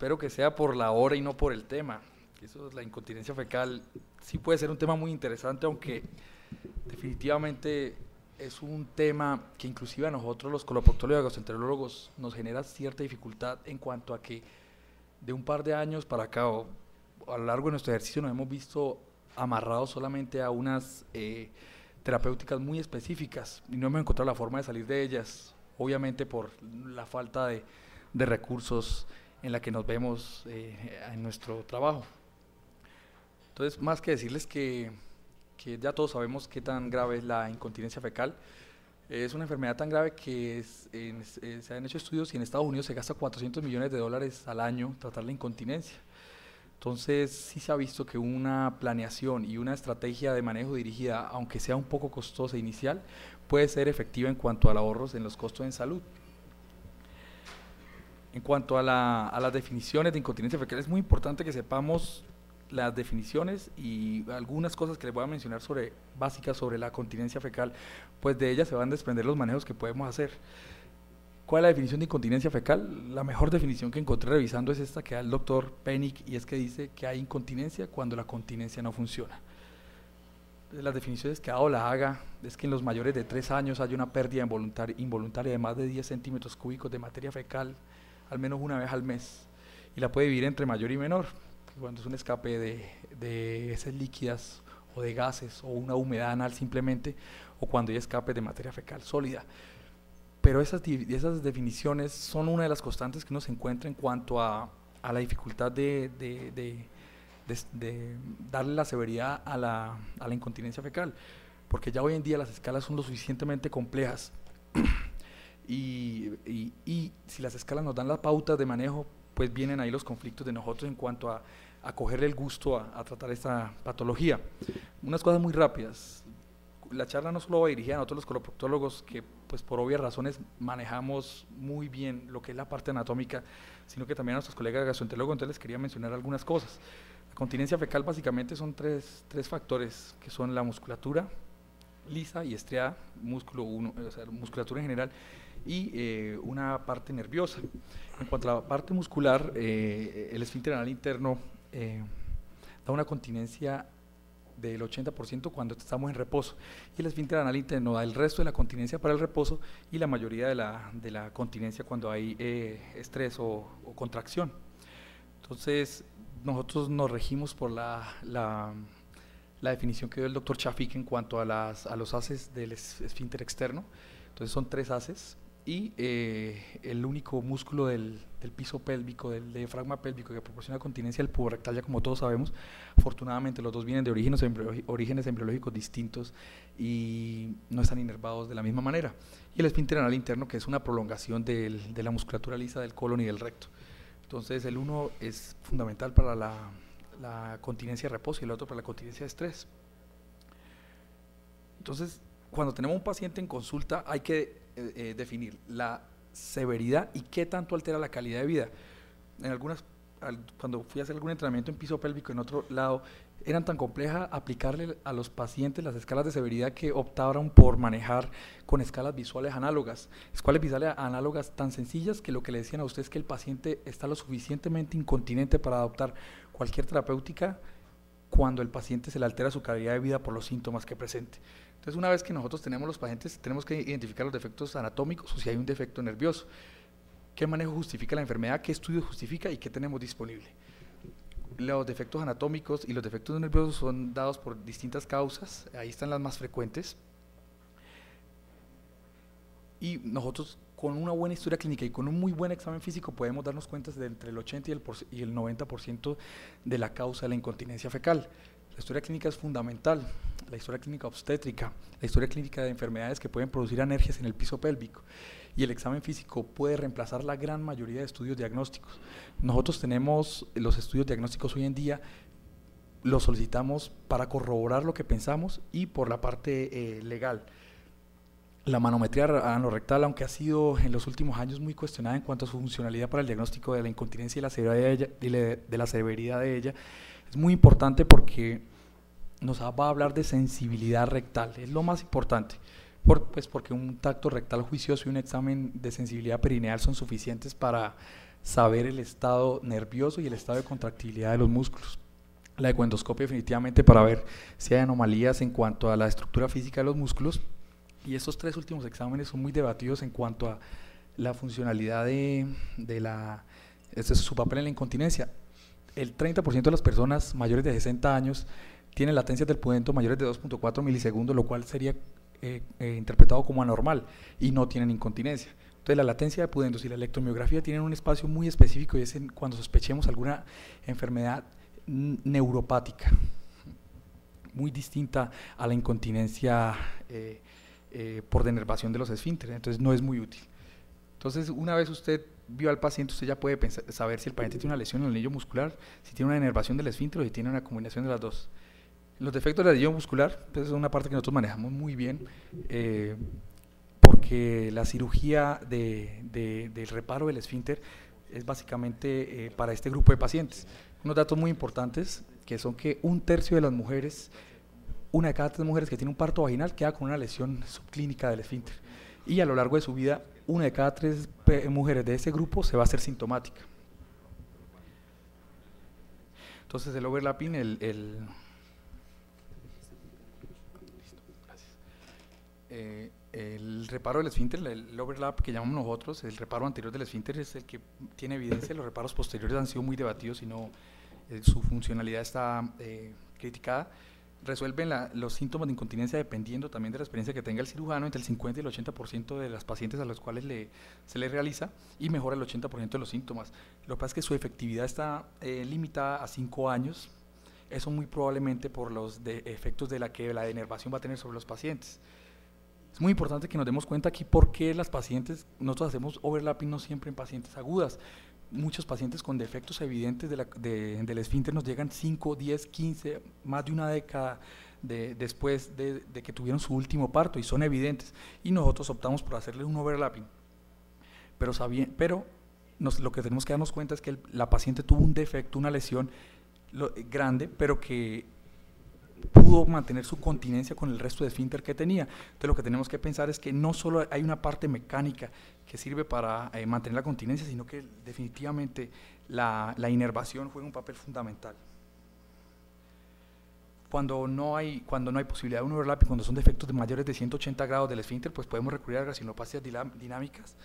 espero que sea por la hora y no por el tema. Eso es la incontinencia fecal. Sí puede ser un tema muy interesante, aunque definitivamente es un tema que inclusive a nosotros los coloproctólogos y gastroenterólogos nos genera cierta dificultad en cuanto a que de un par de años para acá o a lo largo de nuestro ejercicio nos hemos visto amarrados solamente a unas terapéuticas muy específicas y no hemos encontrado la forma de salir de ellas, obviamente por la falta de recursos en la que nos vemos en nuestro trabajo. Entonces, más que decirles que ya todos sabemos qué tan grave es la incontinencia fecal, es una enfermedad tan grave que se han hecho estudios y en Estados Unidos se gasta 400 millones de dólares al año tratar la incontinencia. Entonces, sí se ha visto que una planeación y una estrategia de manejo dirigida, aunque sea un poco costosa inicial, puede ser efectiva en cuanto a ahorros en los costos en salud. En cuanto a las definiciones de incontinencia fecal, es muy importante que sepamos las definiciones y algunas cosas que les voy a mencionar básicas sobre la continencia fecal, pues de ellas se van a desprender los manejos que podemos hacer. ¿Cuál es la definición de incontinencia fecal? La mejor definición que encontré revisando es esta que da el doctor Pennick, y es que dice que hay incontinencia cuando la continencia no funciona. Las definiciones que ha dado la Haga es que en los mayores de 3 años hay una pérdida involuntaria de más de 10 centímetros cúbicos de materia fecal al menos una vez al mes, y la puede dividir entre mayor y menor, cuando es un escape de heces líquidas o de gases o una humedad anal simplemente, o cuando hay escape de materia fecal sólida. Pero esas definiciones son una de las constantes que uno se encuentra en cuanto a la dificultad de darle la severidad a la incontinencia fecal, porque ya hoy en día las escalas son lo suficientemente complejas y si las escalas nos dan las pautas de manejo, pues vienen ahí los conflictos de nosotros en cuanto a cogerle el gusto a tratar esta patología. Unas cosas muy rápidas. La charla no solo va dirigida a nosotros los coloproctólogos, que pues por obvias razones manejamos muy bien lo que es la parte anatómica, sino que también a nuestros colegas gastroenterólogos. Entonces les quería mencionar algunas cosas. La continencia fecal básicamente son tres factores, que son la musculatura lisa y estriada, o sea, musculatura en general, y una parte nerviosa. En cuanto a la parte muscular, el esfínter anal interno da una continencia del 80% cuando estamos en reposo, y el esfínter anal interno da el resto de la continencia para el reposo y la mayoría de la continencia cuando hay estrés o contracción. Entonces nosotros nos regimos por la definición que dio el doctor Chafik en cuanto a los haces del esfínter externo. Entonces son 3 haces y el único músculo del piso pélvico, del diafragma pélvico que proporciona continencia, el puborectal, ya como todos sabemos. Afortunadamente los dos vienen de orígenes embriológicos distintos y no están inervados de la misma manera. Y el esfínter anal interno, que es una prolongación de la musculatura lisa del colon y del recto. Entonces el uno es fundamental para la continencia de reposo y el otro para la continencia de estrés. Entonces, cuando tenemos un paciente en consulta hay que definir la severidad y qué tanto altera la calidad de vida. Cuando fui a hacer algún entrenamiento en piso pélvico en otro lado, eran tan complejas aplicarle a los pacientes las escalas de severidad que optaron por manejar con escalas visuales análogas. Escalas visuales análogas tan sencillas que lo que le decían a usted es que el paciente está lo suficientemente incontinente para adoptar cualquier terapéutica cuando el paciente se le altera su calidad de vida por los síntomas que presente. Entonces, una vez que nosotros tenemos los pacientes, tenemos que identificar los defectos anatómicos o si hay un defecto nervioso. ¿Qué manejo justifica la enfermedad? ¿Qué estudio justifica? ¿Y qué tenemos disponible? Los defectos anatómicos y los defectos nerviosos son dados por distintas causas, ahí están las más frecuentes. Y nosotros, con una buena historia clínica y con un muy buen examen físico, podemos darnos cuenta de entre el 80 y el 90% de la causa de la incontinencia fecal. La historia clínica es fundamental, la historia clínica obstétrica, la historia clínica de enfermedades que pueden producir alergias en el piso pélvico, y el examen físico puede reemplazar la gran mayoría de estudios diagnósticos. Nosotros tenemos los estudios diagnósticos hoy en día, los solicitamos para corroborar lo que pensamos y por la parte legal. La manometría anorrectal, aunque ha sido en los últimos años muy cuestionada en cuanto a su funcionalidad para el diagnóstico de la incontinencia y la severidad de ella, es muy importante porque nos va a hablar de sensibilidad rectal, es lo más importante, porque un tacto rectal juicioso y un examen de sensibilidad perineal son suficientes para saber el estado nervioso y el estado de contractibilidad de los músculos. La ecoendoscopia definitivamente para ver si hay anomalías en cuanto a la estructura física de los músculos, y estos tres últimos exámenes son muy debatidos en cuanto a la funcionalidad este es su papel en la incontinencia. El 30% de las personas mayores de 60 años tienen latencias del pudendo mayores de 2.4 milisegundos, lo cual sería interpretado como anormal, y no tienen incontinencia. Entonces la latencia de pudendos y la electromiografía tienen un espacio muy específico, y es cuando sospechemos alguna enfermedad neuropática, muy distinta a la incontinencia por denervación de los esfínteres, entonces no es muy útil. Entonces, una vez usted vio al paciente, usted ya puede saber si el paciente tiene una lesión en el anillo muscular, si tiene una denervación del esfínter o si tiene una combinación de las dos. Los defectos del anillo muscular, pues es una parte que nosotros manejamos muy bien, porque la cirugía del reparo del esfínter es básicamente para este grupo de pacientes. Unos datos muy importantes, que son que 1/3 de las mujeres, una de cada 3 mujeres que tiene un parto vaginal queda con una lesión subclínica del esfínter, y a lo largo de su vida, una de cada 3 mujeres de ese grupo se va a hacer sintomática. Entonces el overlapping, el reparo del esfínter, el overlap que llamamos nosotros, el reparo anterior del esfínter es el que tiene evidencia. Los reparos posteriores han sido muy debatidos y no, su funcionalidad está criticada. Resuelven los síntomas de incontinencia dependiendo también de la experiencia que tenga el cirujano, entre el 50 y el 80% de las pacientes a las cuales se le realiza, y mejora el 80% de los síntomas. Lo que pasa es que su efectividad está limitada a 5 años, eso muy probablemente por los efectos de la denervación va a tener sobre los pacientes. Es muy importante que nos demos cuenta aquí por qué nosotros hacemos overlapping no siempre en pacientes agudas. Muchos pacientes con defectos evidentes del esfínter nos llegan 5, 10, 15, más de una década después de que tuvieron su último parto, y son evidentes, y nosotros optamos por hacerle un overlapping. Pero lo que tenemos que darnos cuenta es que la paciente tuvo un defecto, una lesión grande, pero que pudo mantener su continencia con el resto de esfínter que tenía. Entonces lo que tenemos que pensar es que no solo hay una parte mecánica que sirve para mantener la continencia, sino que definitivamente la inervación juega un papel fundamental. Cuando no hay posibilidad de un overlapping, cuando son defectos de mayores de 180 grados del esfínter, pues podemos recurrir a graciloplastias dinámicas,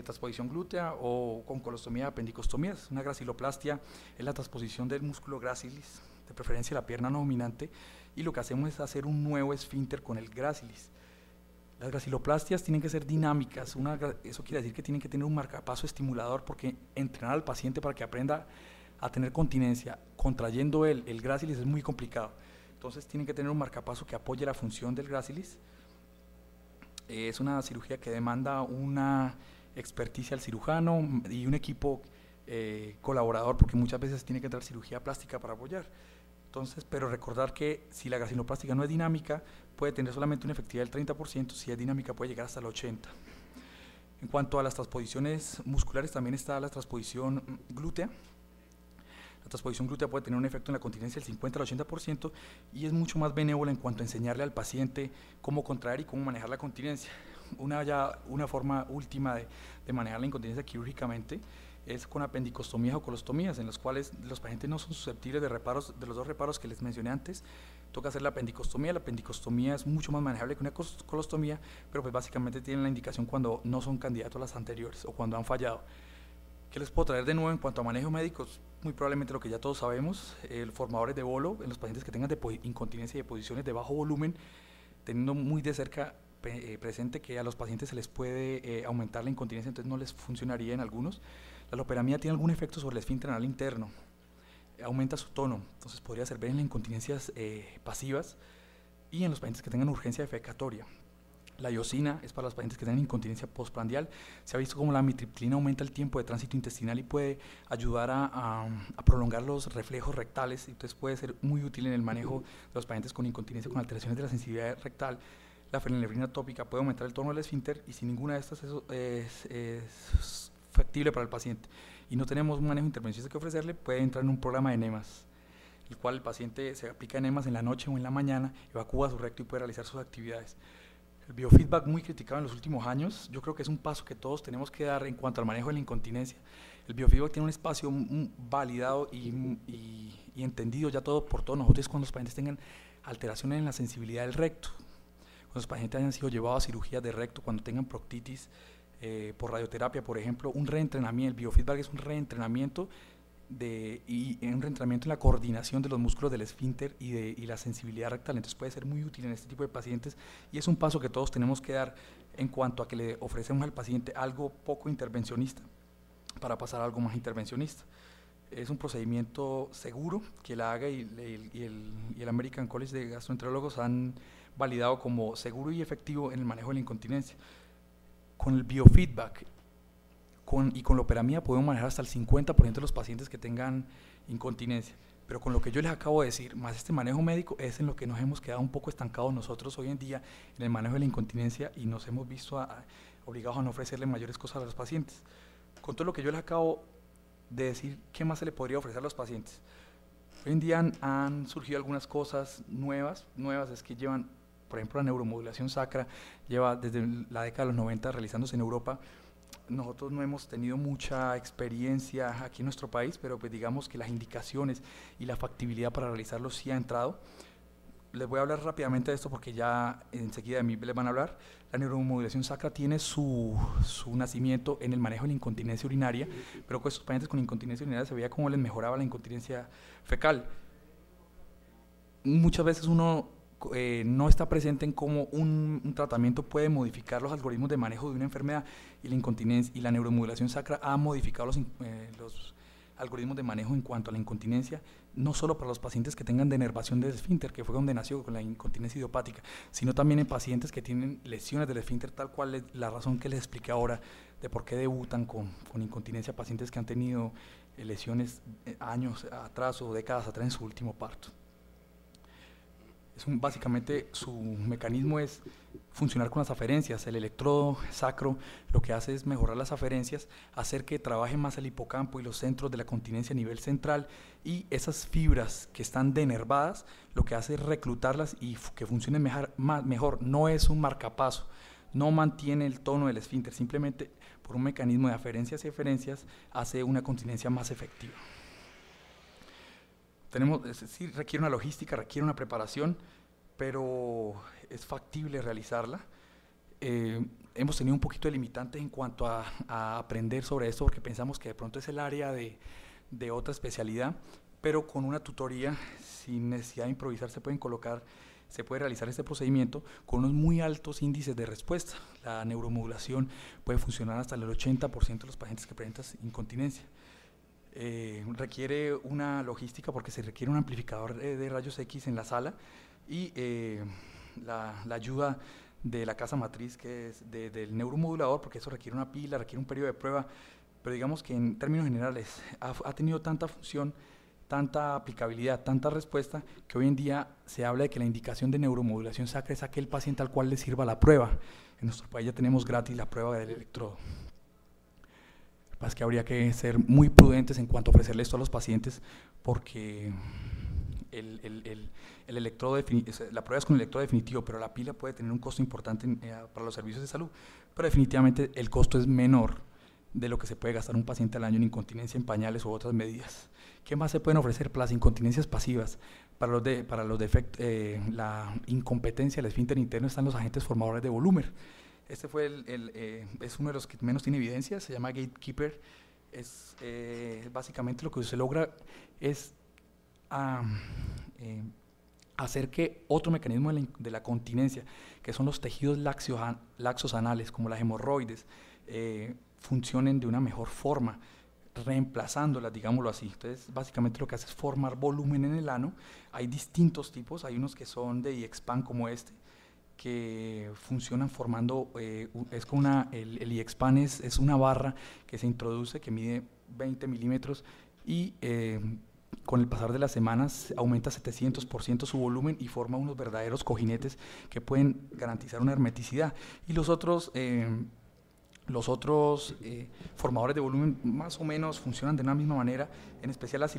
transposición glútea, o con colostomía, apendicostomía. Una graciloplastia es la transposición del músculo gracilis, de preferencia la pierna no dominante, y lo que hacemos es hacer un nuevo esfínter con el gracilis. Las graciloplastias tienen que ser dinámicas, eso quiere decir que tienen que tener un marcapaso estimulador, porque entrenar al paciente para que aprenda a tener continencia contrayendo el gracilis es muy complicado. Entonces tienen que tener un marcapaso que apoye la función del gracilis. Es una cirugía que demanda una experticia al cirujano y un equipo colaborador, porque muchas veces tiene que entrar cirugía plástica para apoyar. Entonces, pero recordar que si la graciloplástica no es dinámica, puede tener solamente una efectividad del 30%, si es dinámica puede llegar hasta el 80%. En cuanto a las transposiciones musculares, también está la transposición glútea. La transposición glútea puede tener un efecto en la continencia del 50 al 80%, y es mucho más benévola en cuanto a enseñarle al paciente cómo contraer y cómo manejar la continencia. Una forma última de manejar la incontinencia quirúrgicamente es con apendicostomías o colostomías, en las cuales los pacientes no son susceptibles de los dos reparos que les mencioné antes. Toca hacer la apendicostomía. La apendicostomía es mucho más manejable que una colostomía, pero pues básicamente tienen la indicación cuando no son candidatos a las anteriores o cuando han fallado. ¿Qué les puedo traer de nuevo en cuanto a manejo médico? Muy probablemente lo que ya todos sabemos, formadores de bolo en los pacientes que tengan incontinencia y de posiciones de bajo volumen, teniendo muy de cerca presente que a los pacientes se les puede aumentar la incontinencia, entonces no les funcionaría en algunos. La loperamida tiene algún efecto sobre el esfínter anal interno, aumenta su tono, entonces podría servir en las incontinencias pasivas y en los pacientes que tengan urgencia defecatoria. La iosina es para los pacientes que tienen incontinencia postprandial. Se ha visto como la amitriptilina aumenta el tiempo de tránsito intestinal y puede ayudar a prolongar los reflejos rectales, entonces puede ser muy útil en el manejo de los pacientes con incontinencia con alteraciones de la sensibilidad rectal. La fenilefrina tópica puede aumentar el tono del esfínter, y sin ninguna de estas es factible para el paciente y no tenemos un manejo intervencionista que ofrecerle, puede entrar en un programa de enemas, el cual el paciente se aplica enemas en la noche o en la mañana, evacúa su recto y puede realizar sus actividades. El biofeedback, muy criticado en los últimos años, yo creo que es un paso que todos tenemos que dar en cuanto al manejo de la incontinencia. El biofeedback tiene un espacio validado y entendido ya todo por todos nosotros cuando los pacientes tengan alteraciones en la sensibilidad del recto, cuando los pacientes hayan sido llevados a cirugías de recto, cuando tengan proctitis por radioterapia, por ejemplo, un reentrenamiento. El biofeedback es un reentrenamiento y un reentrenamiento en la coordinación de los músculos del esfínter y la sensibilidad rectal. Entonces puede ser muy útil en este tipo de pacientes y es un paso que todos tenemos que dar en cuanto a que le ofrecemos al paciente algo poco intervencionista para pasar a algo más intervencionista. Es un procedimiento seguro que la AGA y el American College de Gastroenterólogos han validado como seguro y efectivo en el manejo de la incontinencia. Con el biofeedback y con la loperamida podemos manejar hasta el 50% de los pacientes que tengan incontinencia, pero con lo que yo les acabo de decir, más este manejo médico, es en lo que nos hemos quedado un poco estancados nosotros hoy en día en el manejo de la incontinencia y nos hemos visto obligados a no ofrecerle mayores cosas a los pacientes. Con todo lo que yo les acabo de decir, ¿qué más se le podría ofrecer a los pacientes? Hoy en día han surgido algunas cosas nuevas es que llevan, por ejemplo, la neuromodulación sacra, lleva desde la década de los 90 realizándose en Europa. Nosotros no hemos tenido mucha experiencia aquí en nuestro país, pero pues digamos que las indicaciones y la factibilidad para realizarlo sí ha entrado. Les voy a hablar rápidamente de esto porque ya enseguida de mí les van a hablar. La neuromodulación sacra tiene su nacimiento en el manejo de la incontinencia urinaria, pero con estos pacientes con incontinencia urinaria se veía cómo les mejoraba la incontinencia fecal. Muchas veces uno no está presente en cómo un tratamiento puede modificar los algoritmos de manejo de una enfermedad, y la incontinencia y la neuromodulación sacra ha modificado los algoritmos de manejo en cuanto a la incontinencia, no solo para los pacientes que tengan denervación del esfínter, que fue donde nació con la incontinencia idiopática, sino también en pacientes que tienen lesiones del esfínter, tal cual es la razón que les expliqué ahora de por qué debutan con incontinencia, pacientes que han tenido lesiones años atrás o décadas atrás en su último parto. Básicamente su mecanismo es funcionar con las aferencias. El electrodo sacro lo que hace es mejorar las aferencias, hacer que trabaje más el hipocampo y los centros de la continencia a nivel central, y esas fibras que están denervadas lo que hace es reclutarlas y que funcionen mejor. No es un marcapaso, no mantiene el tono del esfínter, simplemente por un mecanismo de aferencias y eferencias hace una continencia más efectiva. Sí, requiere una logística, requiere una preparación, pero es factible realizarla. Hemos tenido un poquito de limitantes en cuanto a aprender sobre esto, porque pensamos que de pronto es el área de otra especialidad, pero con una tutoría, sin necesidad de improvisar, se puede realizar este procedimiento con unos muy altos índices de respuesta. La neuromodulación puede funcionar hasta el 80% de los pacientes que presentan incontinencia. Requiere una logística porque se requiere un amplificador de rayos X en la sala y la ayuda de la casa matriz, que es del neuromodulador, porque eso requiere una pila, requiere un periodo de prueba, pero digamos que en términos generales ha tenido tanta función, tanta aplicabilidad, tanta respuesta, que hoy en día se habla de que la indicación de neuromodulación sacra es aquel paciente al cual le sirva la prueba. En nuestro país ya tenemos gratis la prueba del electrodo. Es que habría que ser muy prudentes en cuanto a ofrecerle esto a los pacientes, porque el electrodo la prueba es con el electrodo definitivo, pero la pila puede tener un costo importante para los servicios de salud, pero definitivamente el costo es menor de lo que se puede gastar un paciente al año en incontinencia, en pañales u otras medidas. ¿Qué más se pueden ofrecer para las incontinencias pasivas? Para los defectos, la incompetencia del esfínter interno, están los agentes formadores de volumen. Este es uno de los que menos tiene evidencia, se llama Gatekeeper. Básicamente lo que se logra es hacer que otro mecanismo de la continencia, que son los tejidos laxos anales, como las hemorroides, funcionen de una mejor forma, reemplazándolas, digámoslo así. Entonces, básicamente lo que hace es formar volumen en el ano. Hay distintos tipos, hay unos que son de iExpan como este, que funcionan formando, el iExpan es una barra que se introduce, que mide 20 milímetros y con el pasar de las semanas aumenta 700% su volumen y forma unos verdaderos cojinetes que pueden garantizar una hermeticidad. Y los otros Los otros formadores de volumen más o menos funcionan de una misma manera, en especial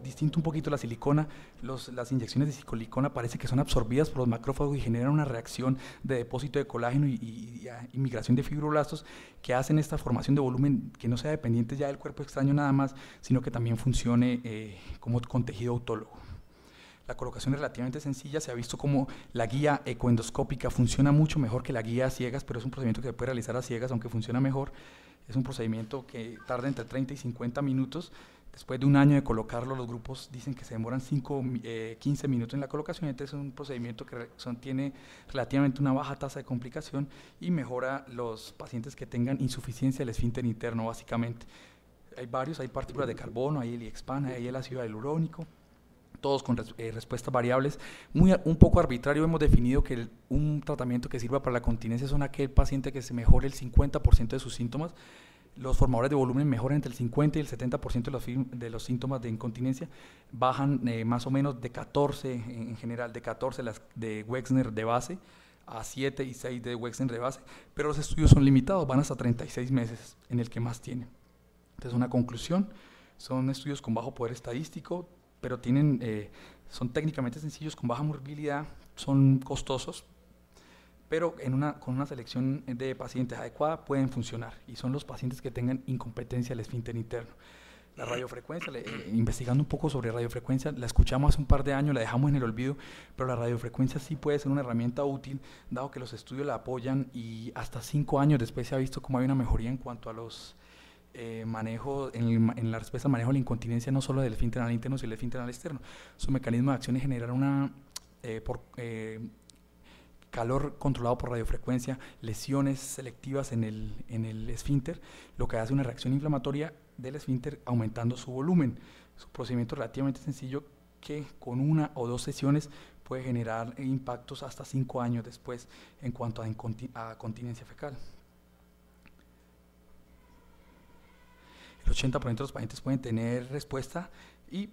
distinto un poquito la silicona. Las inyecciones de silicona parece que son absorbidas por los macrófagos y generan una reacción de depósito de colágeno y migración de fibroblastos que hacen esta formación de volumen que no sea dependiente ya del cuerpo extraño nada más, sino que también funcione como con tejido autólogo. La colocación es relativamente sencilla, se ha visto como la guía ecoendoscópica funciona mucho mejor que la guía a ciegas, pero es un procedimiento que se puede realizar a ciegas, aunque funciona mejor. Es un procedimiento que tarda entre 30 y 50 minutos. Después de un año de colocarlo, los grupos dicen que se demoran 15 minutos en la colocación, entonces es un procedimiento que tiene relativamente una baja tasa de complicación y mejora los pacientes que tengan insuficiencia del esfínter interno, básicamente. Hay varios, hay partículas de carbono, hay el IEXPAN, hay el ácido hialurónico, todos con respuestas variables. Un poco arbitrario hemos definido que un tratamiento que sirva para la continencia son aquel paciente que se mejore el 50% de sus síntomas. Los formadores de volumen mejoran entre el 50 y el 70% de los síntomas de incontinencia, bajan más o menos de 14 en general, de 14 las de Wexner de base a 7 y 6 de Wexner de base, pero los estudios son limitados, van hasta 36 meses en el que más tienen. Entonces, una conclusión, son estudios con bajo poder estadístico, pero son técnicamente sencillos, con baja morbilidad, son costosos, pero con una selección de pacientes adecuada pueden funcionar, y son los pacientes que tengan incompetencia del esfínter interno. La radiofrecuencia, investigando un poco sobre radiofrecuencia, la escuchamos hace un par de años, la dejamos en el olvido, pero la radiofrecuencia sí puede ser una herramienta útil, dado que los estudios la apoyan, y hasta 5 años después se ha visto cómo hay una mejoría en cuanto a los manejo, en la respuesta al manejo de la incontinencia, no solo del esfínter anal interno, sino del esfínter anal externo. Su mecanismo de acción es generar calor controlado por radiofrecuencia, lesiones selectivas en el esfínter, lo que hace una reacción inflamatoria del esfínter aumentando su volumen. Es un procedimiento relativamente sencillo que con 1 o 2 sesiones puede generar impactos hasta 5 años después en cuanto a continencia fecal. El 80% de los pacientes pueden tener respuesta,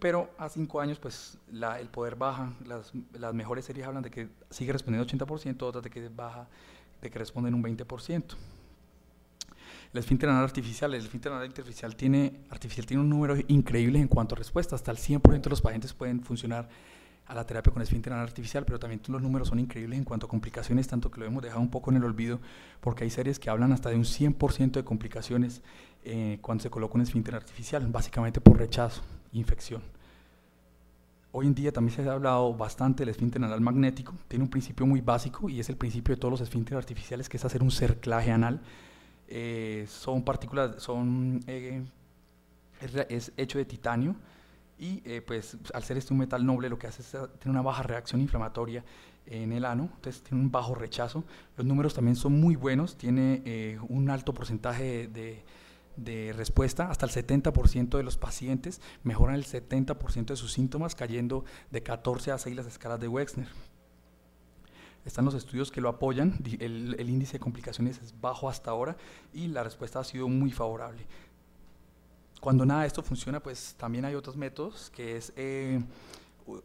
pero a 5 años pues el poder baja. Las mejores series hablan de que sigue respondiendo 80%, otras de que baja, de que responden un 20%. El esfínter anal artificial tiene un número increíble en cuanto a respuesta. Hasta el 100% de los pacientes pueden funcionar a la terapia con esfínter anal artificial, pero también los números son increíbles en cuanto a complicaciones, tanto que lo hemos dejado un poco en el olvido, porque hay series que hablan hasta de un 100% de complicaciones cuando se coloca un esfínter artificial, básicamente por rechazo, infección. Hoy en día también se ha hablado bastante del esfínter anal magnético. Tiene un principio muy básico y es el principio de todos los esfínteres artificiales, que es hacer un cerclaje anal. Son partículas, es hecho de titanio, y pues al ser un metal noble, lo que hace es tener una baja reacción inflamatoria en el ano, entonces tiene un bajo rechazo. Los números también son muy buenos, tiene un alto porcentaje de respuesta, hasta el 70% de los pacientes mejoran el 70% de sus síntomas, cayendo de 14 a 6 las escalas de Wexner. Están los estudios que lo apoyan, el índice de complicaciones es bajo hasta ahora y la respuesta ha sido muy favorable. Cuando nada de esto funciona, pues también hay otros métodos, que es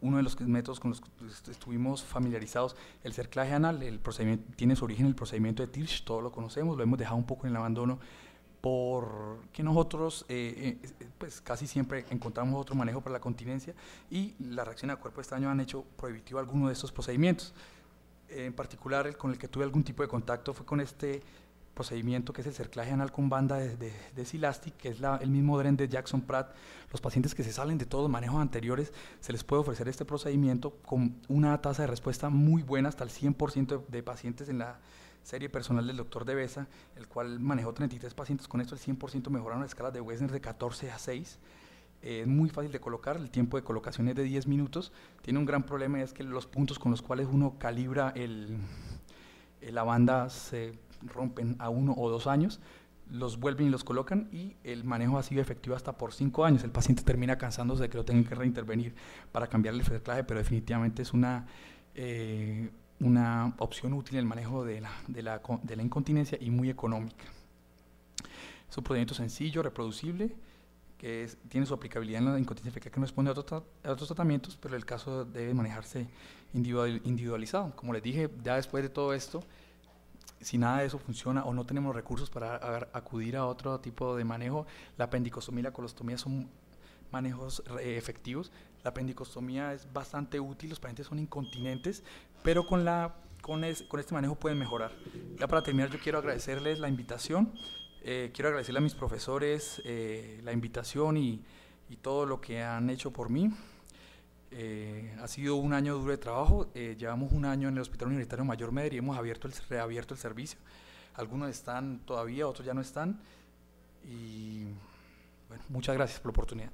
uno de los métodos con los que estuvimos familiarizados, el cerclaje anal. El procedimiento tiene su origen en el procedimiento de Tirsch, todos lo conocemos, lo hemos dejado un poco en el abandono porque nosotros pues casi siempre encontramos otro manejo para la continencia, y la reacción al cuerpo extraño han hecho prohibitivo alguno de estos procedimientos. En particular, el con el que tuve algún tipo de contacto fue con este procedimiento, que es el cerclaje anal con banda de Silastic, que es el mismo DREN de Jackson Pratt. Los pacientes que se salen de todos los manejos anteriores, se les puede ofrecer este procedimiento con una tasa de respuesta muy buena, hasta el 100% de pacientes en la serie personal del doctor De Besa, el cual manejó 33 pacientes. Con esto el 100% mejoraron las escalas de Wexner de 14 a 6. Es muy fácil de colocar, el tiempo de colocación es de 10 minutos. Tiene un gran problema, y es que los puntos con los cuales uno calibra la banda se rompen a 1 o 2 años, los vuelven y los colocan, y el manejo ha sido efectivo hasta por 5 años. El paciente termina cansándose de que lo tengan que reintervenir para cambiarle el cerclaje, pero definitivamente es una opción útil en el manejo de la incontinencia y muy económica. Es un procedimiento sencillo, reproducible, que tiene su aplicabilidad en la incontinencia fecal, que no responde a otros tratamientos, pero el caso debe manejarse individualizado. Como les dije, ya después de todo esto, si nada de eso funciona o no tenemos recursos para acudir a otro tipo de manejo, la apendicostomía y la colostomía son manejos efectivos. La apendicostomía es bastante útil, los pacientes son incontinentes, pero con este manejo pueden mejorar. Ya para terminar, yo quiero agradecerles la invitación, quiero agradecerle a mis profesores la invitación y todo lo que han hecho por mí. Ha sido un año duro de trabajo, llevamos un año en el Hospital Universitario Mayor Meder y hemos reabierto el servicio. Algunos están todavía, otros ya no están. Y bueno, muchas gracias por la oportunidad.